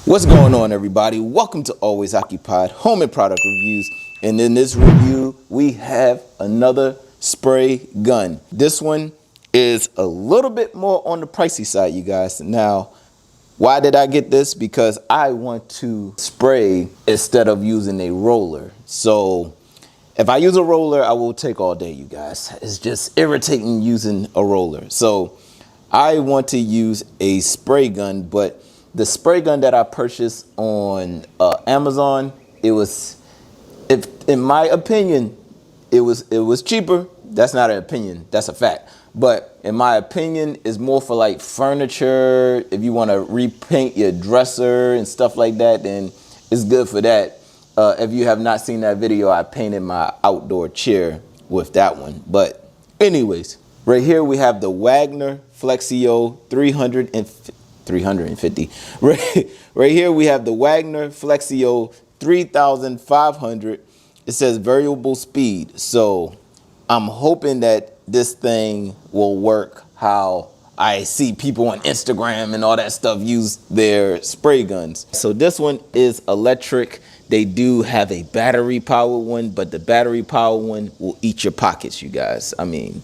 What's going on, everybody? Welcome to Always Occupied Home and Product Reviews. And in this review, we have another spray gun. This one is a little bit more on the pricey side, you guys. Now, why did I get this? Because I want to spray instead of using a roller. So if I use a roller, I will take all day, you guys. It's just irritating using a roller. So I want to use a spray gun, but the spray gun that I purchased on Amazon, in my opinion, it was cheaper. That's not an opinion, that's a fact. But in my opinion, it's more for like furniture. If you want to repaint your dresser and stuff like that, then it's good for that. If you have not seen that video, I painted my outdoor chair with that one. But anyways, right here we have the Wagner Flexio 350. Right here we have the Wagner Flexio 3500. It says variable speed. So I'm hoping that this thing will work how I see people on Instagram and all that stuff use their spray guns. So this one is electric. They do have a battery powered one, but the battery powered one will eat your pockets, you guys. I mean,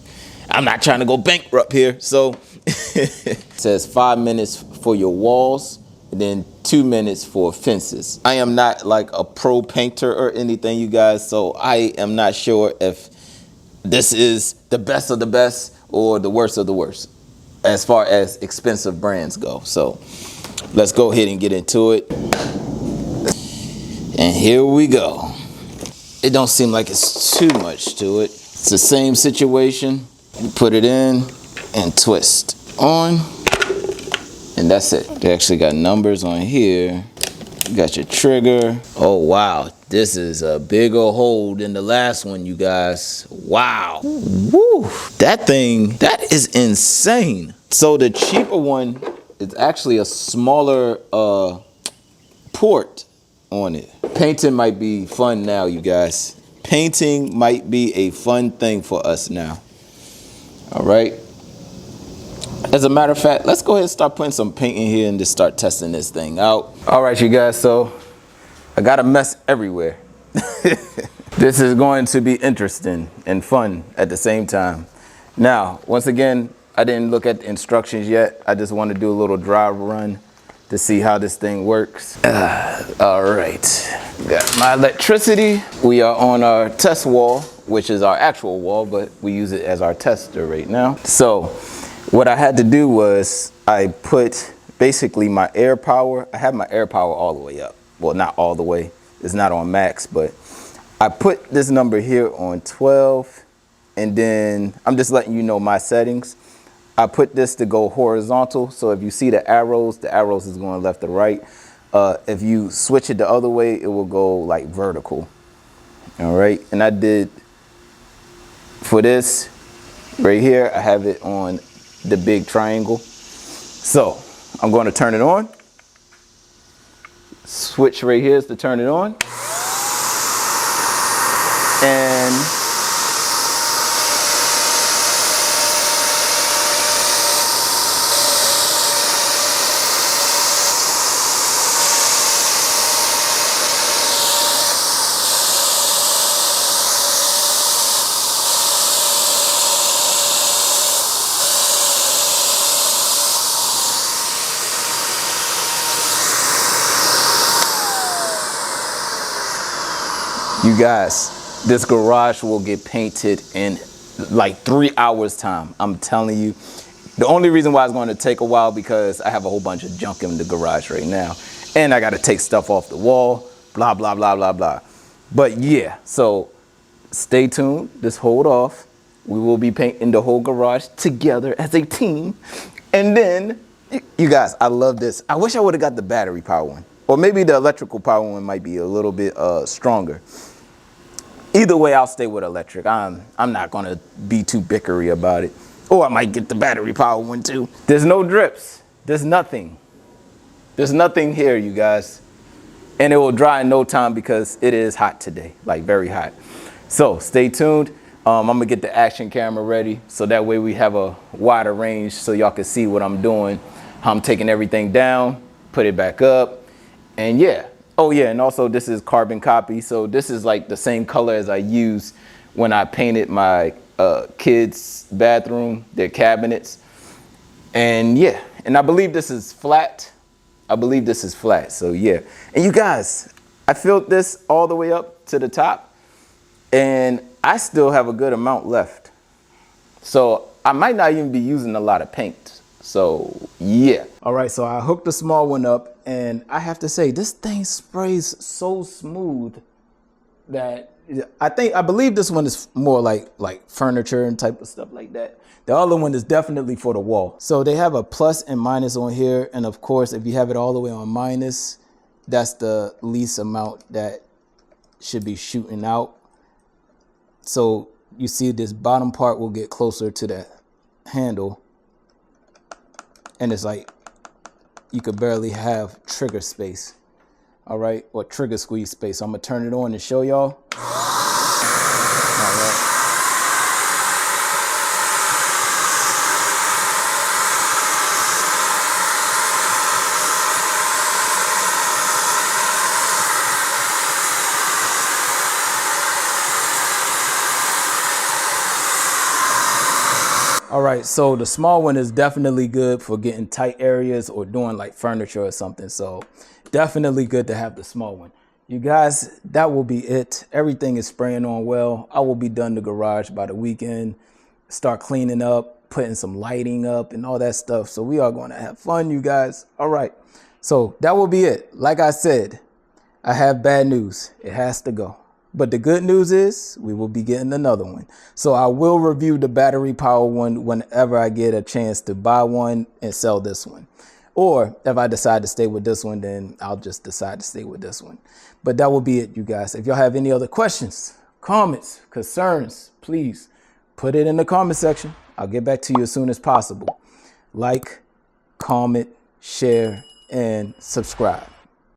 I'm not trying to go bankrupt here. So it says 5 minutes for your walls and then 2 minutes for fences. I am not like a pro painter or anything, you guys. So I am not sure if this is the best of the best or the worst of the worst as far as expensive brands go. So let's go ahead and get into it. And here we go. It don't seem like it's too much to it. It's the same situation. You put it in and twist on, and that's it. They actually got numbers on here. You got your trigger. Oh wow, this is a bigger hole than the last one, you guys. Wow. Woo. That is insane. So the cheaper one is actually a smaller port on it. Painting might be fun now, you guys. Painting might be a fun thing for us now. All right. As a matter of fact, let's go ahead and start putting some paint in here and just start testing this thing out. All right, you guys, so I got a mess everywhere. This is going to be interesting and fun at the same time. Now, once again, I didn't look at the instructions yet. I just want to do a little dry run to see how this thing works. All right, got my electricity. We are on our test wall, which is our actual wall, but we use it as our tester right now. So what I had to do was I put basically my air power. I have my air power all the way up. Well, not all the way. It's not on max, but I put this number here on 12, and then I'm just letting you know my settings. I put this to go horizontal. So if you see the arrows is going left to right. If you switch it the other way, it will go like vertical. All right. And I did for this right here, I have it on the big triangle. So I'm going to turn it on. Switch right here is to turn it on. And you guys, this garage will get painted in like 3 hours time. I'm telling you. The only reason why it's going to take a while because I have a whole bunch of junk in the garage right now. And I got to take stuff off the wall, blah, blah, blah, blah, blah. But yeah, so stay tuned. Just hold off. We will be painting the whole garage together as a team. And then, you guys, I love this. I wish I would have got the battery power one. Or maybe the electrical power one might be a little bit stronger. Either way, I'll stay with electric. I'm not going to be too bickery about it. Or I might get the battery power one too. There's no drips. There's nothing. There's nothing here, you guys. And it will dry in no time because it is hot today, like very hot. So stay tuned. I'm going to get the action camera ready so that way we have a wider range so y'all can see what I'm doing, how I'm taking everything down, put it back up, And yeah, oh yeah, and also this is carbon copy. So this is like the same color as I used when I painted my kids' bathroom, their cabinets. And yeah, and I believe this is flat. I believe this is flat, so yeah. And you guys, I filled this all the way up to the top, and I still have a good amount left. So I might not even be using a lot of paint. So yeah. All right, so I hooked the small one up, and I have to say, this thing sprays so smooth that I believe this one is more like furniture and type of stuff like that. The other one is definitely for the wall. So they have a plus and minus on here. And of course, if you have it all the way on minus, that's the least amount that should be shooting out. So you see this bottom part will get closer to that handle. And it's like you could barely have trigger space. All right, or trigger squeeze space. So I'm gonna turn it on and show y'all. All right, so the small one is definitely good for getting tight areas or doing like furniture or something. So definitely good to have the small one. You guys, that will be it. Everything is spraying on well. I will be done the garage by the weekend. Start cleaning up, putting some lighting up and all that stuff. So we are going to have fun, you guys. All right, so that will be it. Like I said, I have bad news. It has to go. But the good news is we will be getting another one. So I will review the battery power one whenever I get a chance to buy one and sell this one. Or if I decide to stay with this one, then I'll just decide to stay with this one. But that will be it, you guys. If y'all have any other questions, comments, concerns, please put it in the comment section. I'll get back to you as soon as possible. Like, comment, share, and subscribe.